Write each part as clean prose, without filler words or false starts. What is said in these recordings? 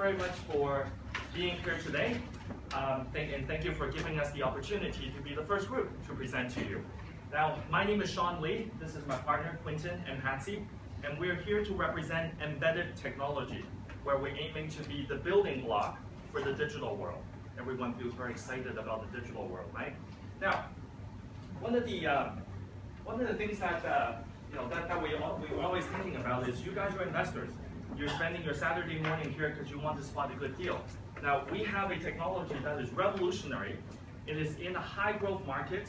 very much for being here today. And thank you for giving us the opportunity to be the first group to present to you. Now, my name is Sean Lee. This is my partner, Quinton and Patsy. And we're here to represent embedded technology, where we're aiming to be the building block for the digital world. Everyone feels very excited about the digital world, right? Now, one of the things that that we're always thinking about is you guys are investors. You're spending your Saturday morning here because you want to spot a good deal. Now, we have a technology that is revolutionary. It is in a high growth market,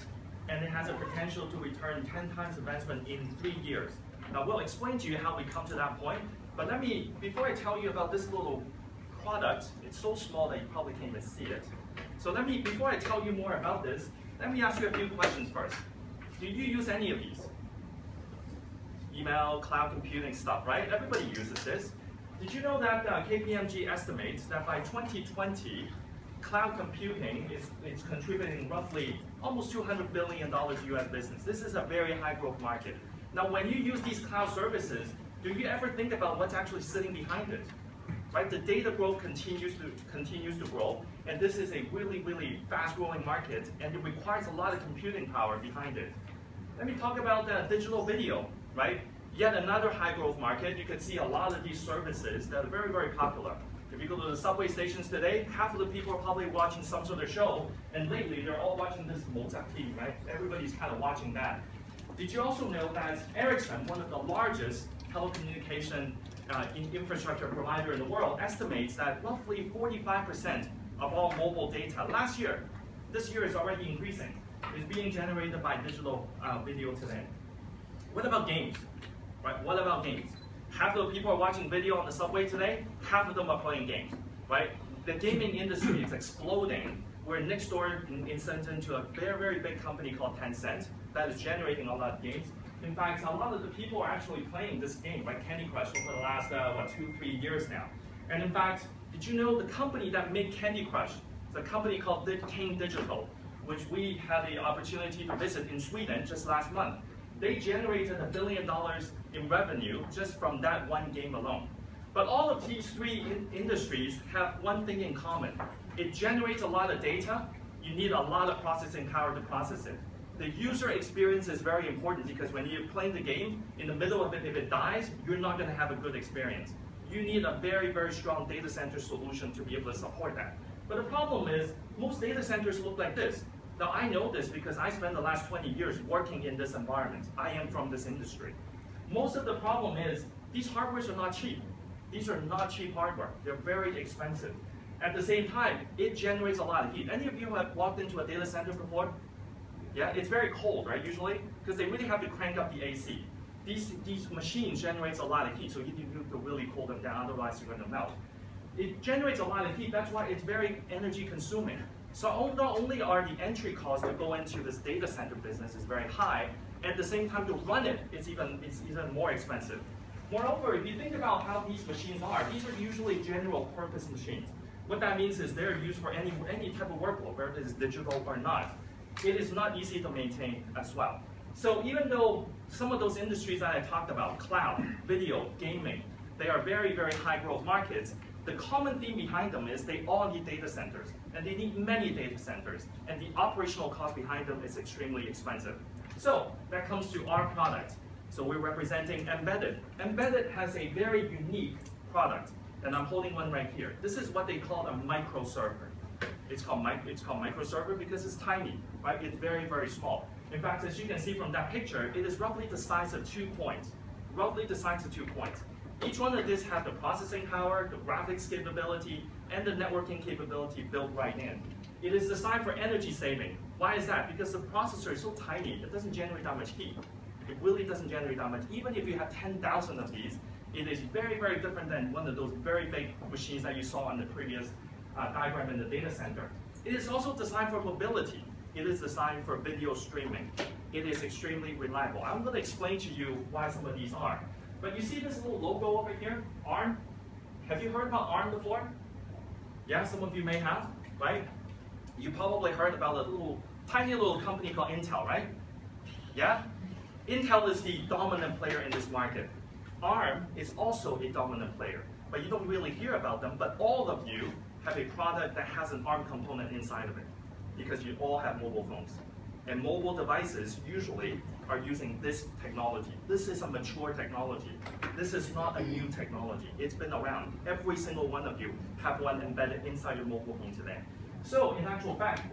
and it has a potential to return 10 times investment in 3 years. Now, we'll explain to you how we come to that point, but before I tell you about this little product, it's so small that you probably can't even see it. So before I tell you more about this, let me ask you a few questions first. Do you use any of these? Email, cloud computing stuff, right? Everybody uses this. Did you know that KPMG estimates that by 2020, cloud computing is contributing roughly almost $200 billion US business. This is a very high growth market. Now, when you use these cloud services, do you ever think about what's actually sitting behind it? Right? The data growth continues to grow, and this is a really, really fast-growing market, and it requires a lot of computing power behind it. Let me talk about digital video, right? Yet another high-growth market. You can see a lot of these services that are very, very popular. If you go to the subway stations today, half of the people are probably watching some sort of show, and lately they're all watching this Mozart TV, right? Everybody's kind of watching that. Did you also know that Ericsson, one of the largest telecommunication infrastructure provider in the world, estimates that roughly 45% of all mobile data this year is already increasing, is being generated by digital video today. What about games? Right? What about games? Half of the people are watching video on the subway today, half of them are playing games, right? The gaming industry is exploding. We're next door in Shenzhen to a very, very big company called Tencent that is generating a lot of games. In fact, a lot of the people are actually playing this game, like Candy Crush, over the last 2-3 years now. And in fact, did you know the company that made Candy Crush is a company called King Digital, which we had the opportunity to visit in Sweden just last month. They generated $1 billion in revenue just from that one game alone. But all of these three industries have one thing in common. It generates a lot of data. You need a lot of processing power to process it. The user experience is very important because when you're playing the game, in the middle of it, if it dies, you're not going to have a good experience. You need a very, very strong data center solution to be able to support that. But the problem is, most data centers look like this. Now, I know this because I spent the last 20 years working in this environment. I am from this industry. Most of the problem is, these hardwares are not cheap. These are not cheap hardware. They're very expensive. At the same time, it generates a lot of heat. Any of you have walked into a data center before? Yeah, it's very cold, right, usually? Because they really have to crank up the AC. These machines generate a lot of heat, so you need to really cool them down, otherwise you're going to melt. It generates a lot of heat, that's why it's very energy consuming. So not only are the entry costs to go into this data center business is very high, at the same time to run it, it's even more expensive. Moreover, if you think about how these machines are, these are usually general purpose machines. What that means is they're used for any type of workload, whether it is digital or not. It is not easy to maintain as well. So even though some of those industries that I talked about, cloud, video, gaming, they are very, very high growth markets, the common theme behind them is they all need data centers, and they need many data centers, and the operational cost behind them is extremely expensive. So that comes to our product. So we're representing Embedded. Embedded has a very unique product, and I'm holding one right here. This is what they call a microserver. It's called microserver because it's tiny, right? It's very, very small. In fact, as you can see from that picture, it is roughly the size of 2 points. Roughly the size of 2 points. Each one of these have the processing power, the graphics capability, and the networking capability built right in. It is designed for energy saving. Why is that? Because the processor is so tiny, it doesn't generate that much heat. It really doesn't generate that much. Even if you have 10,000 of these, it is very, very different than one of those very big machines that you saw on the previous diagram in the data center. It is also designed for mobility. It is designed for video streaming. It is extremely reliable. I'm going to explain to you why some of these are. But you see this little logo over here, ARM? Have you heard about ARM before? Yeah, some of you may have, right? You probably heard about a tiny little company called Intel, right? Yeah? Intel is the dominant player in this market. ARM is also a dominant player. but you don't really hear about them, but all of you have a product that has an ARM component inside of it, because you all have mobile phones. And mobile devices usually are using this technology. This is a mature technology. This is not a new technology. It's been around. Every single one of you have one embedded inside your mobile phone today. So in actual fact,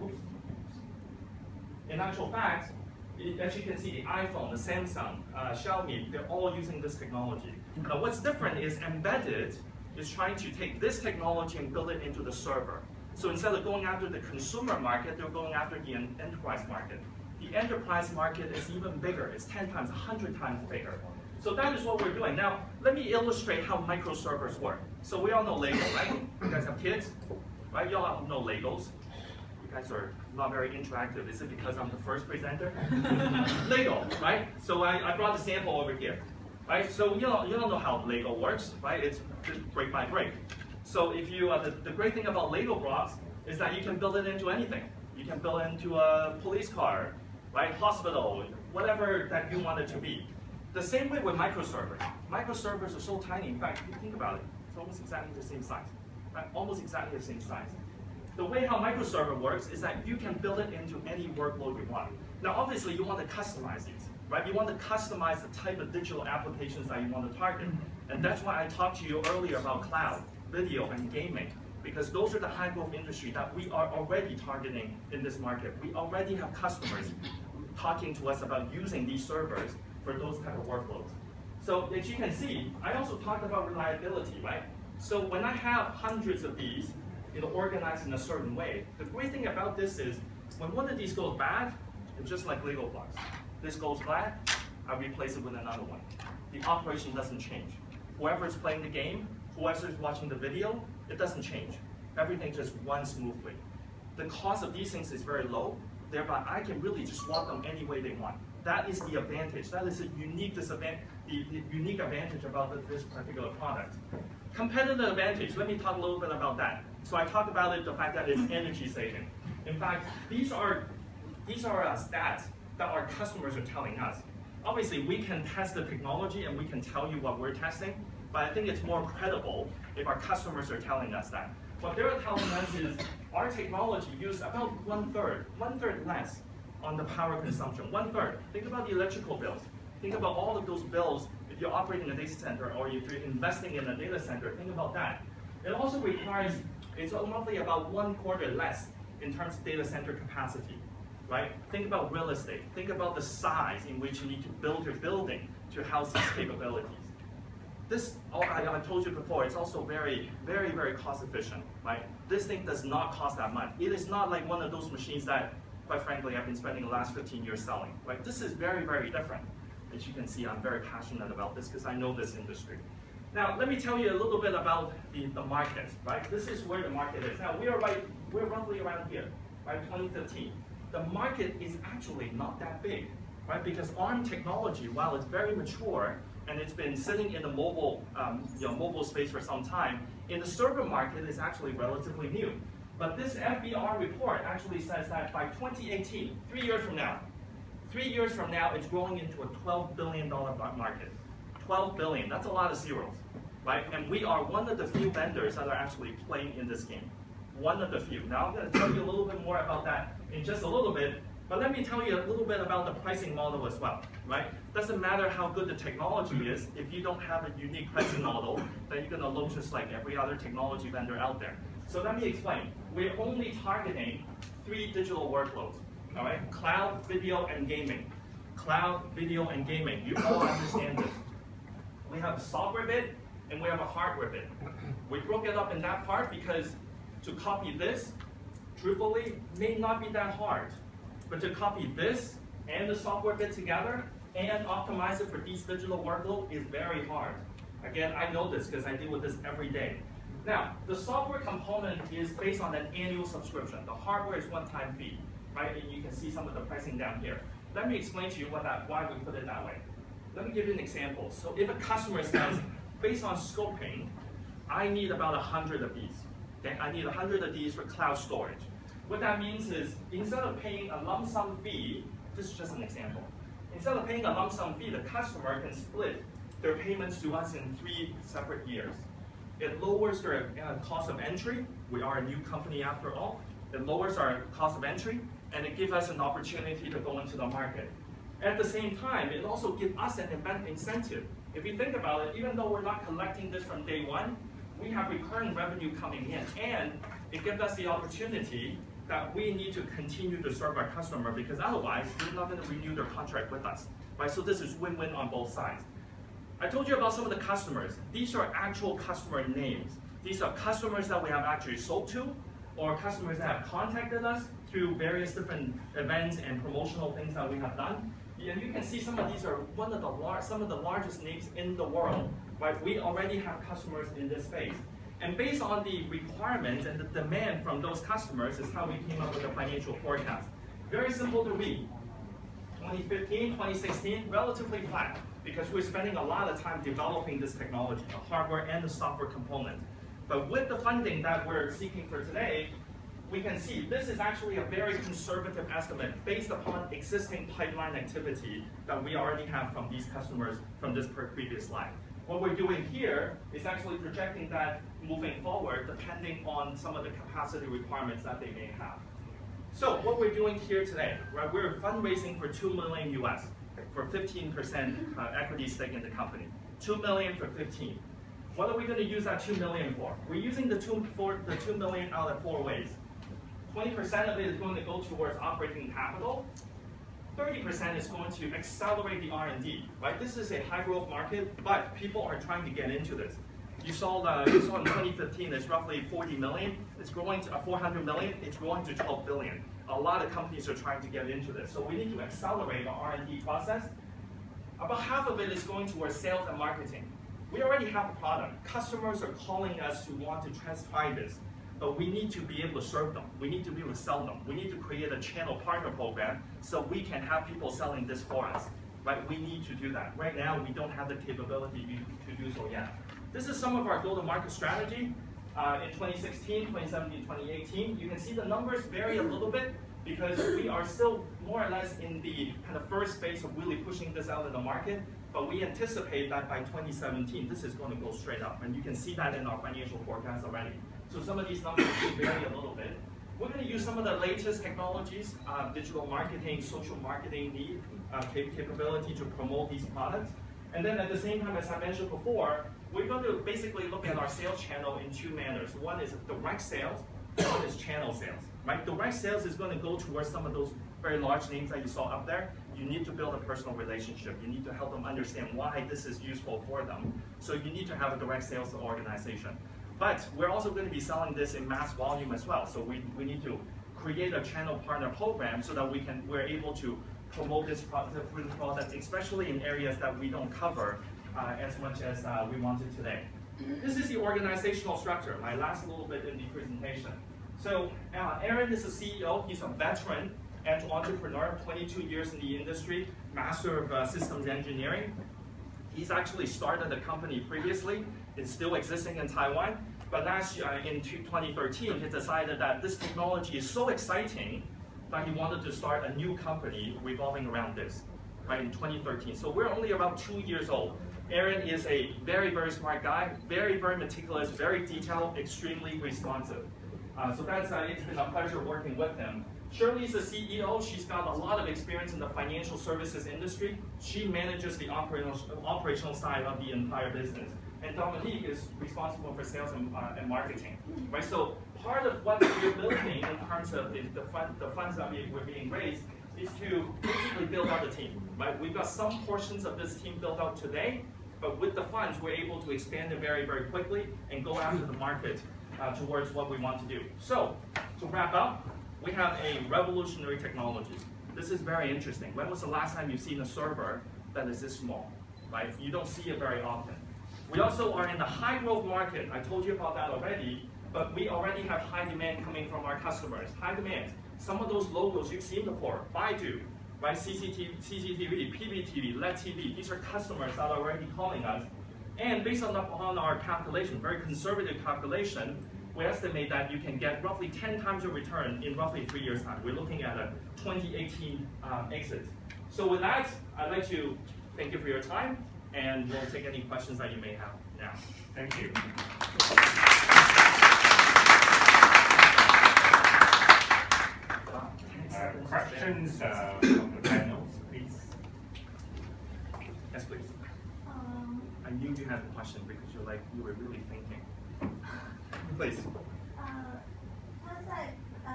as you can see, the iPhone, the Samsung, Xiaomi, they're all using this technology. Now what's different is embedded is trying to take this technology and build it into the server. So instead of going after the consumer market, they're going after the enterprise market. The enterprise market is even bigger. It's 10 times, 100 times bigger. So that is what we're doing. Now, let me illustrate how microservers work. So we all know Lego, right? You guys have kids, right? You all know Legos. You guys are not very interactive. Is it because I'm the first presenter? Lego, right? So I brought a sample over here, right? So you don't know how Lego works, right? It's brick by brick. So if you, the great thing about Lego blocks is that you can build it into anything. You can build it into a police car, right? Hospital, whatever that you want it to be. The same way with microservers. Microservers are so tiny. In fact, if you think about it, it's almost exactly the same size, right? Almost exactly the same size. The way how microserver works is that you can build it into any workload you want. Now, obviously, you want to customize these, right? You want to customize the type of digital applications that you want to target. And that's why I talked to you earlier about cloud, video, and gaming, because those are the high growth industry that we are already targeting in this market. We already have customers talking to us about using these servers for those type of workloads. So as you can see, I also talked about reliability, right? So when I have hundreds of these, organized in a certain way, the great thing about this is when one of these goes bad, it's just like Lego blocks. This goes bad, I replace it with another one. The operation doesn't change. Whoever is playing the game, whoever is watching the video, it doesn't change. Everything just runs smoothly. The cost of these things is very low, thereby I can really just swap them any way they want. That is the advantage. That is a unique disadvantage, the unique advantage about this particular product. Competitive advantage, let me talk a little bit about that. So I talked about it, the fact that it's energy saving. In fact, these are stats that our customers are telling us. Obviously, we can test the technology and we can tell you what we're testing, but I think it's more credible if our customers are telling us that. What they're telling us is our technology used about one third less on the power consumption, 1/3. Think about the electrical bills. Think about all of those bills if you're operating a data center or if you're investing in a data center, think about that. It also requires, it's roughly about 1/4 less in terms of data center capacity, right? Think about real estate. Think about the size in which you need to build your building to house these capabilities. This, I told you before, it's also very, very, very cost efficient, right? This thing does not cost that much. It is not like one of those machines that, quite frankly, I've been spending the last 15 years selling, right? This is very, very different. As you can see, I'm very passionate about this because I know this industry. Now, let me tell you a little bit about the market, right? This is where the market is. Now, we're roughly around here, right? 2015. The market is actually not that big, right? Because ARM technology, while it's very mature and it's been sitting in the mobile, mobile space for some time, in the server market, it's actually relatively new. But this FBR report actually says that by 2018, 3 years from now, it's growing into a $12 billion market. 12 billion, that's a lot of zeros, right? And we are one of the few vendors that are actually playing in this game. One of the few. Now I'm going to tell you a little bit more about that in just a little bit, but let me tell you a little bit about the pricing model as well, right? Doesn't matter how good the technology is, if you don't have a unique pricing model, then you're going to look just like every other technology vendor out there. So let me explain. We're only targeting 3 digital workloads, all right? Cloud, video, and gaming. Cloud, video, and gaming. You all understand this. We have a software bit and we have a hardware bit. We broke it up in that part because to copy this, truthfully, may not be that hard. But to copy this and the software bit together and optimize it for these digital workload is very hard. Again, I know this because I deal with this every day. Now, the software component is based on an annual subscription. The hardware is one-time fee, right? And you can see some of the pricing down here. Let me explain to you why we put it that way. Let me give you an example. So if a customer says, based on scoping, I need about 100 of these. Okay? I need 100 of these for cloud storage. What that means is, instead of paying a lump sum fee, this is just an example. Instead of paying a lump sum fee, the customer can split their payments to us in 3 separate years. It lowers their cost of entry. We are a new company after all. It lowers our cost of entry, and it gives us an opportunity to go into the market. At the same time, it also gives us an incentive. If you think about it, even though we're not collecting this from day one, we have recurring revenue coming in, and it gives us the opportunity that we need to continue to serve our customer, because otherwise they're not going to renew their contract with us, right? So this is win-win on both sides. I told you about some of the customers. These are actual customer names. These are customers that we have actually sold to, or customers that have contacted us through various different events and promotional things that we have done. And you can see some of these are some of the largest names in the world, right? We already have customers in this space. And based on the requirements and the demand from those customers is how we came up with the financial forecast. Very simple to read. 2015, 2016, relatively flat, because we're spending a lot of time developing this technology, the hardware and the software component. But with the funding that we're seeking for today, we can see this is actually a very conservative estimate based upon existing pipeline activity that we already have from these customers from this previous slide. What we're doing here is actually projecting that moving forward, depending on some of the capacity requirements that they may have. So what we're doing here today, right? We're fundraising for $2 million US for 15% equity stake in the company. $2 million for 15. What are we going to use that $2 million for? We're using the $2 million out of 4 ways. 20% of it is going to go towards operating capital. 30% is going to accelerate the R&D, right? This is a high growth market, but people are trying to get into this. You saw in 2015, it's roughly 40 million. It's growing to 400 million. It's growing to 12 billion. A lot of companies are trying to get into this. So we need to accelerate the R&D process. About half of it is going towards sales and marketing. We already have a product. Customers are calling us to want to try this. But we need to be able to serve them. We need to be able to sell them. We need to create a channel partner program so we can have people selling this for us, right? We need to do that. Right now, we don't have the capability to do so yet. This is some of our go-to-market strategy in 2016, 2017, 2018. You can see the numbers vary a little bit because we are still more or less in the kind of first phase of really pushing this out in the market. But we anticipate that by 2017, this is going to go straight up. And you can see that in our financial forecast already. So some of these numbers will vary a little bit. We're going to use some of the latest technologies, digital marketing, social marketing capability to promote these products. And then at the same time, as I mentioned before, we're going to basically look at our sales channel in 2 manners. One is direct sales, one is channel sales. Right? Direct sales is going to go towards some of those very large names that you saw up there. You need to build a personal relationship. You need to help them understand why this is useful for them. So you need to have a direct sales organization. But we're also going to be selling this in mass volume as well. So we need to create a channel partner program so that we're able to promote this product, especially in areas that we don't cover as much as we wanted today. This is the organizational structure, my last little bit in the presentation. So Aaron is the CEO. He's a veteran and entrepreneur, 22 years in the industry, master of systems engineering. He's actually started a company previously. It's still existing in Taiwan. But last year, in 2013, he decided that this technology is so exciting that he wanted to start a new company revolving around this, right, in 2013. So we're only about 2 years old. Aaron is a very, very smart guy, very, very meticulous, very detailed, extremely responsive. So it's been a pleasure working with him. Shirley's the CEO. She's got a lot of experience in the financial services industry. She manages the operational side of the entire business. And Dominique is responsible for sales and marketing. Right? So part of what we're building in terms of the funds that we're being raised is to basically build out the team. Right? We've got some portions of this team built out today, but with the funds, we're able to expand it very, very quickly and go after the market towards what we want to do. So to wrap up, we have a revolutionary technology. This is very interesting. When was the last time you've seen a server that is this small? Right? You don't see it very often. We also are in the high growth market. I told you about that already, but we already have high demand coming from our customers. High demand. Some of those logos you've seen before, Baidu, right? CCTV, PBTV, LED TV. These are customers that are already calling us. And based on our calculation, very conservative calculation, we estimate that you can get roughly 10 times your return in roughly 3 years' time. We're looking at a 2018 exit. So with that, I'd like to thank you for your time, and we'll take any questions that you may have. now. Thank you. Questions from the panels, please. Yes, please. I knew you had a question because you were really thinking. Please.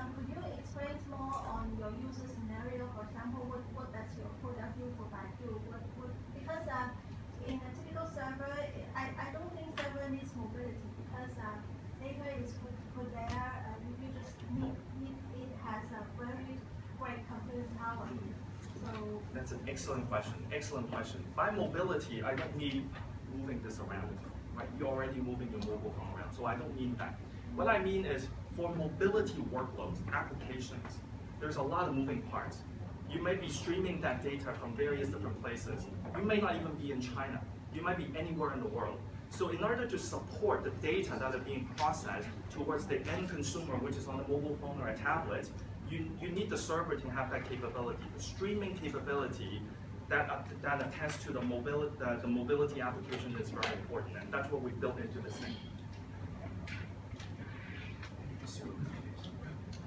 Could you explain more on your user scenario? For example, what does your product do provide you? Because in a typical server, I don't think server needs mobility because data is put there. You just need it has a very great computing power. So that's an excellent question. Excellent question. By mobility, I don't need moving this around. Right? You're already moving your mobile phone around, so I don't need that. What I mean is, for mobility workloads, applications, there's a lot of moving parts. You may be streaming that data from various different places. You may not even be in China. You might be anywhere in the world. So in order to support the data that are being processed towards the end consumer, which is on a mobile phone or a tablet, you need the server to have that capability. The streaming capability that attests to the mobility application is very important, and that's what we built into this thing.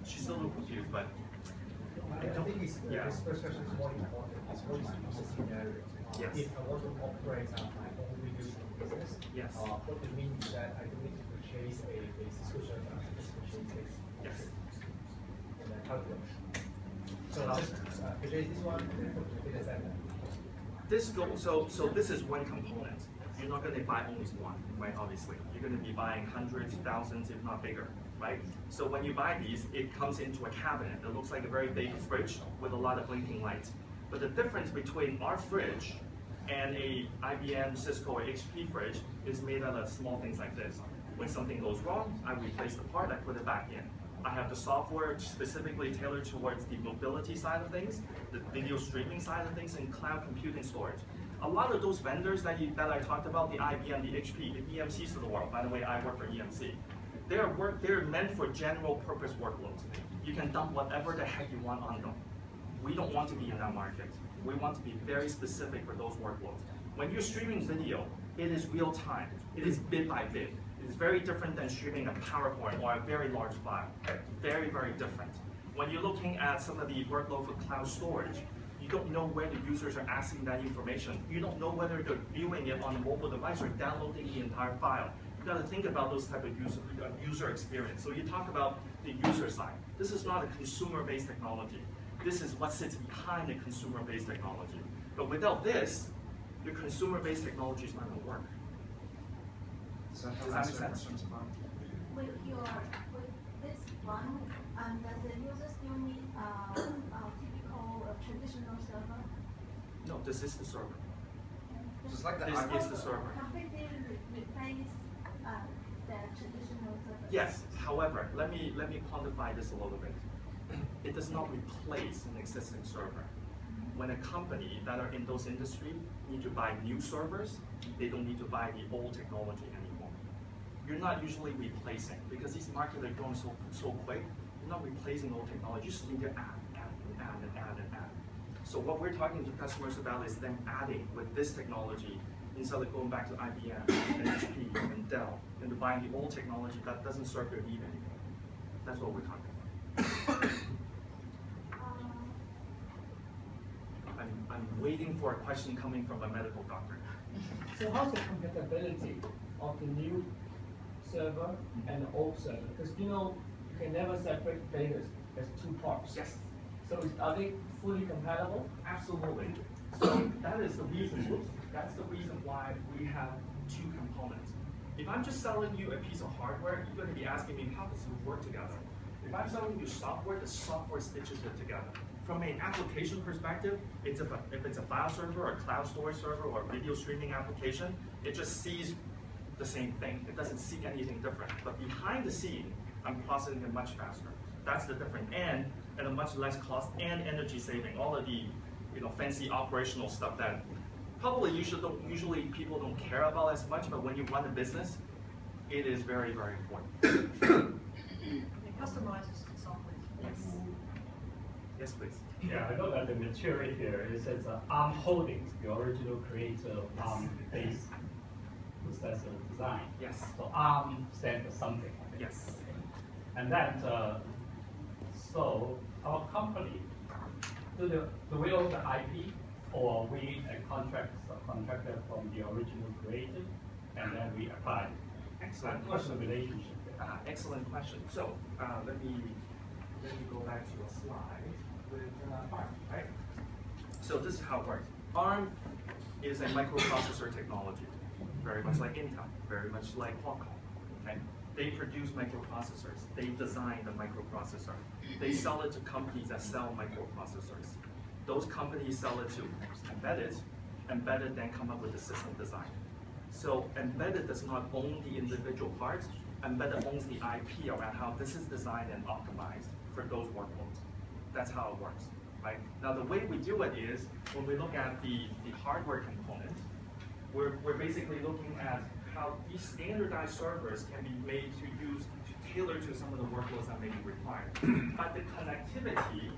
She's still a little confused, but I think this first question is more important. It's what is the user scenario? Yes. If I want to operate my own video business, yes. What it means is that I don't need to purchase a Cisco server, I just purchase this. Yes. And then how it works. So just purchase this one and then put the data center. So this is one component. You're not going to buy only one, right? Obviously, you're going to be buying hundreds, thousands, if not bigger, right? So when you buy these, it comes into a cabinet that looks like a very big fridge with a lot of blinking lights. But the difference between our fridge and a IBM, Cisco, or HP fridge is made out of small things like this. When something goes wrong, I replace the part, I put it back in. I have the software specifically tailored towards the mobility side of things, the video streaming side of things, and cloud computing storage. A lot of those vendors that I talked about, the IBM, the HP, the EMCs of the world, by the way, I work for EMC, they're meant for general purpose workloads. You can dump whatever the heck you want on them. We don't want to be in that market. We want to be very specific for those workloads. When you're streaming video, it is real time. It is bit by bit. It is very different than streaming a PowerPoint or a very large file. Very, very different. When you're looking at some of the workload for cloud storage, you don't know where the users are asking that information. You don't know whether they're viewing it on a mobile device or downloading the entire file. You got to think about those type of user experience. So you talk about the user side. This is not a consumer-based technology. This is what sits behind the consumer-based technology. But without this, your consumer-based technology is not going to work. Does that make sense? With this one, does the user still need a typical traditional server? No, this is the server. Just like the This is the server. Completely replace the traditional server. Yes. However, let me quantify this a little bit. It does not replace an existing server. When a company that are in those industries need to buy new servers, they don't need to buy the old technology anymore. You're not usually replacing, because these markets are growing so quick, you're not replacing old technology, you just need to add. So what we're talking to customers about is them adding with this technology instead of going back to IBM and HP and Dell and to buying the old technology that doesn't serve their need anymore. That's what we're talking about. I'm waiting for a question coming from a medical doctor. So how's the compatibility of the new server and the old server? Because you can never separate data as two parts. Yes. So are they fully compatible? Absolutely. So that is the reason. That's the reason why we have two components. If I'm just selling you a piece of hardware, you're going to be asking me how does it work together. If I'm selling you software, the software stitches it together. From an application perspective, if it's a file server or a cloud storage server or a video streaming application, it just sees the same thing. It doesn't see anything different. But behind the scene, I'm processing it much faster. That's the difference, and at a much less cost and energy saving. All of the fancy operational stuff that probably usually people don't care about as much, but when you run a business, it is very, very important. It customizes the software. Yes. Yes, please. Yeah, I know that the material here, it says ARM Holdings, the original creator of ARM-based processor design. Yes. So ARM stands for something. I think. Yes. And then, so our company, do we own the IP, or are we a contractor from the original creator, and then we apply? Excellent What's the question. relationship there? Excellent question. So let me go back to a slide with ARM, right? So this is how it works. ARM is a microprocessor technology, very much like Intel, very much like Qualcomm. Okay, they produce microprocessors. They design the microprocessor. They sell it to companies that sell microprocessors. Those companies sell it to embedded. Embedded then come up with the system design. So embedded does not own the individual parts. Embedded owns the IP around how this is designed and optimized for those workloads. That's how it works, right? Now the way we do it is, when we look at the hardware component, we're basically looking at how these standardized servers can be made to tailor to some of the workloads that may be required. But the connectivity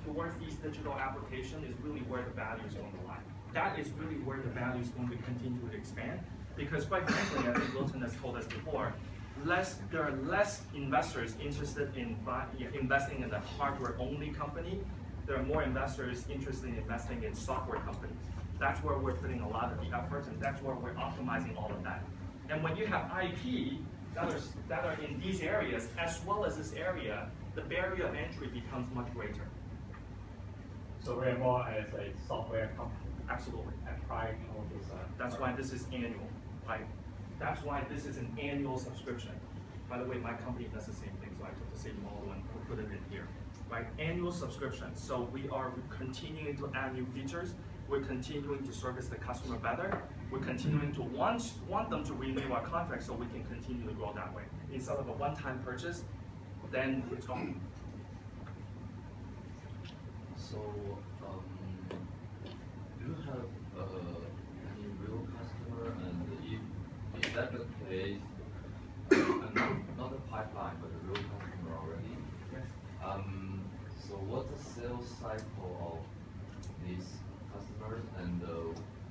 towards these digital applications is really where the value is going to lie. That is really where the value is going to continue to expand. Because quite frankly, I think Wilton has told us before, there are less investors interested in investing in the hardware-only company. There are more investors interested in investing in software companies. That's where we're putting a lot of the efforts, and that's where we're optimizing all of that. And when you have IP that are in these areas, as well as this area, the barrier of entry becomes much greater. So we're more as a software company. Absolutely. Applying all this. That's why this is annual, right? That's why this is an annual subscription. By the way, my company does the same thing, so I took the same model and put it in here, right? Annual subscription. So we are continuing to add new features. We're continuing to service the customer better. We're continuing to want them to renew our contract so we can continue to grow that way. Instead of a one-time purchase, then it's gone. So, do you have any real customer, and if that's the case, not a pipeline, but a real customer already? Yes. So what's the sales cycle of these customers, and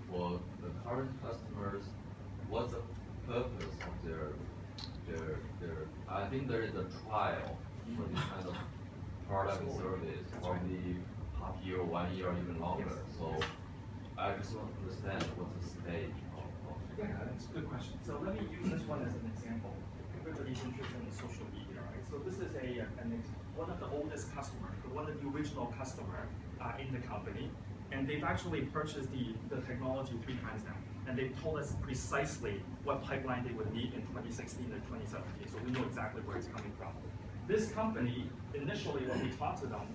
for the current customers, what's the purpose of their I think there is a trial for this kind of product and service, probably half year, 1 year, or even longer. Yes. So I just want to understand what's the stage of Yeah, that's a good question. So let me use this one as an example. Everybody's interested in social media, right? So this is one of the oldest customers, one of the original customer in the company, and they've actually purchased the technology 3 times now. And they've told us precisely what pipeline they would need in 2016 and 2017, so we know exactly where it's coming from. This company, initially when we talked to them,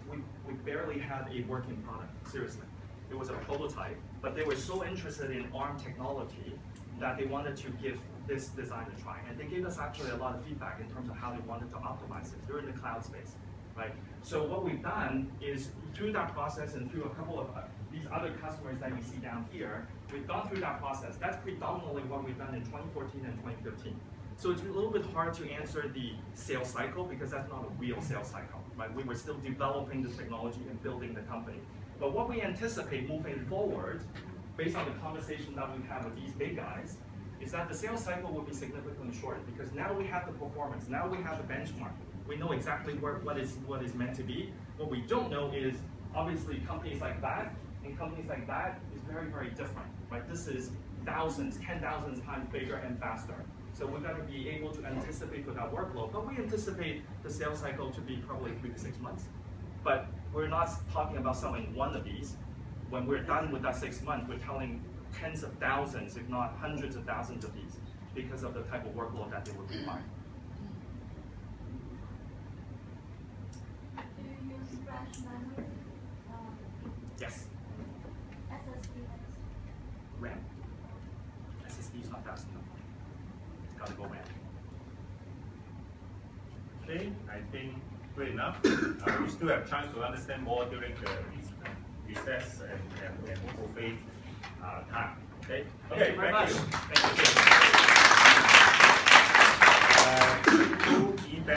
we barely had a working product, seriously. It was a prototype, but they were so interested in ARM technology that they wanted to give this design a try. And they gave us actually a lot of feedback in terms of how they wanted to optimize it. They're in the cloud space, right? So what we've done is, through that process and through a couple of these other customers that you see down here, we've gone through that process. That's predominantly what we've done in 2014 and 2015. So it's a little bit hard to answer the sales cycle because that's not a real sales cycle, right? We were still developing the technology and building the company. But what we anticipate moving forward, based on the conversation that we've had with these big guys, is that the sales cycle will be significantly shorter because now we have the performance, now we have the benchmark. We know exactly what is meant to be. What we don't know is, obviously, companies like that and companies like that is very, very different, right? This is thousands, 10,000 times bigger and faster. So we're going to be able to anticipate for that workload, but we anticipate the sales cycle to be probably 3 to 6 months. But we're not talking about selling one of these. When we're done with that 6 months, we're telling tens of thousands, if not hundreds of thousands of these, because of the type of workload that they would require. Do you use flash memory? Yes. SSD? RAM. SSD is not fast enough. It's got to go RAM. Okay, I think good enough. We still have chance to understand more during the recess and buffet time. Okay. Thank you very much. Thank you. Thank you.